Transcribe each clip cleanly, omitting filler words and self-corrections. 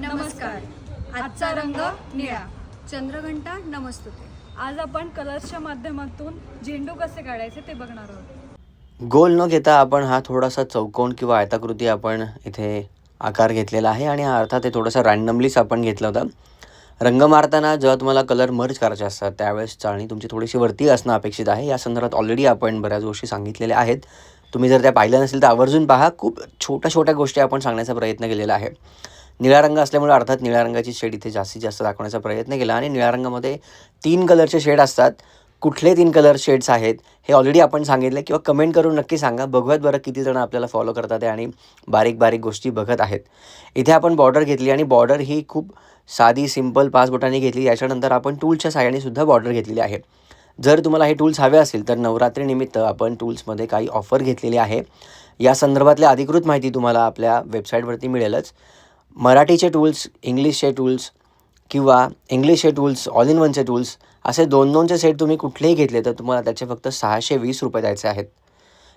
नमस्कार. आजचा रंग निळा. चंद्रघंटा नमस्तुते. आज आपण कलर्सच्या माध्यमातून झेंडू कसे काढायचे ते बघणार आहोत. गोल न घेता आपण हा थोडासा चौकोन किंवा आयताकृती आपण इथे आकार घेतलेला आहे आणि अर्थात ते थोडंसं रँडमलीच आपण घेतलं होतं. रंग मारताना जेव्हा तुम्हाला कलर मर्ज करायचे असतात त्यावेळेस चाळणी तुमची थोडीशी वरती असणं अपेक्षित आहे. या संदर्भात ऑलरेडी आपण बऱ्याच गोष्टी सांगितलेल्या आहेत. तुम्ही जर त्या पाहिल्या नसेल तर आवर्जून पहा. खूप छोट्या छोट्या गोष्टी आपण सांगण्याचा प्रयत्न केलेला आहे. निळा रंग असल्यामुळे अर्थात निळ्या रंगाची शेड इथे जास्तीत जास्त दाखवण्याचा प्रयत्न केला आणि निळ्या रंगामध्ये 3 कलरचे शेड असतात. कुठले 3 कलर शेड्स आहेत हे ऑलरेडी आपण सांगितलं किंवा कमेंट करून नक्की सांगा. बघूयात बरं किती जण आपल्याला फॉलो करतात आहे आणि बारीक बारीक गोष्टी बघत आहेत. इथे आपण बॉर्डर घेतली आणि बॉर्डर ही खूप साधी सिंपल 5 बोटांनी घेतली. याच्यानंतर आपण टूलच्या साहाय्याने सुद्धा बॉर्डर घेतलेली आहे. जर तुम्हाला हे टूल्स हवे असेल तर नवरात्रीनिमित्त आपण टूल्समध्ये काही ऑफर घेतलेली आहे. या संदर्भातली अधिकृत माहिती तुम्हाला आपल्या वेबसाईटवरती मिळेलच. मराठीचे टूल्स, इंग्लिशचे टूल्स किंवा इंग्लिशचे टूल्स, ऑल इन वनचे टूल्स असे 2-2चे सेट तुम्ही कुठलेही घेतले तर तुम्हाला त्याचे फक्त ₹620 द्यायचे आहेत.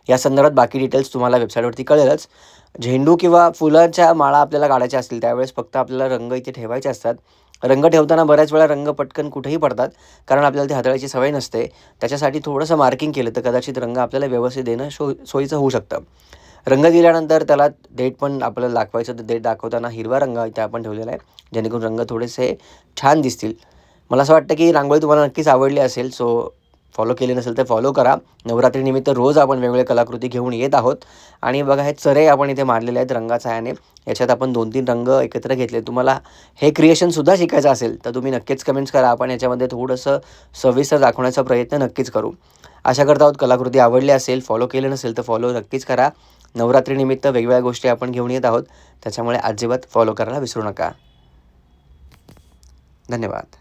या संदर्भात बाकी डिटेल्स तुम्हाला वेबसाईटवरती कळेलच. झेंडू किंवा फुलांच्या माळा आपल्याला काढायच्या असतील त्यावेळेस फक्त आपल्याला रंग इथे ठेवायचे असतात. रंग ठेवताना बऱ्याच वेळा रंग पटकन कुठेही पडतात कारण आपल्याला ते हाताळायची सवय नसते. त्याच्यासाठी थोडंसं मार्किंग केलं तर कदाचित रंग आपल्याला व्यवस्थित देणं सोयीचं होऊ शकतं. रंग दिल्यानंतर त्याला देठ पण आपल्याला दाखवायचं तर देठ दाखवताना हिरवा रंग इथे आपण ठेवलेला आहे जेणेकरून रंग थोडेसे छान दिसतील. मला असं वाटतं की रांगोळी तुम्हाला नक्कीच आवडली असेल. सो फॉलो केले नसेल तर फॉलो करा. नवरात्रीनिमित्त रोज आपण वेगवेगळ्या कलाकृती घेऊन येत आहोत आणि बघा हे चरे आपण इथे मारलेले आहेत रंगाच्या ह्याने. याच्यात आपण 2-3 रंग एकत्र घेतले. तुम्हाला हे क्रिएशनसुद्धा शिकायचं असेल तर तुम्ही नक्कीच कमेंट्स करा. आपण याच्यामध्ये थोडंसं सविस्तर दाखवण्याचा प्रयत्न नक्कीच करू. आशा करत आहोत कलाकृती आवडली असेल. फॉलो केले नसेल तर फॉलो नक्कीच करा. नवरात्रीनिमित्त वेगवेगळ्या गोष्टी आपण घेऊन येत आहोत त्याच्यामुळे अजिबात फॉलो करायला विसरू नका. धन्यवाद.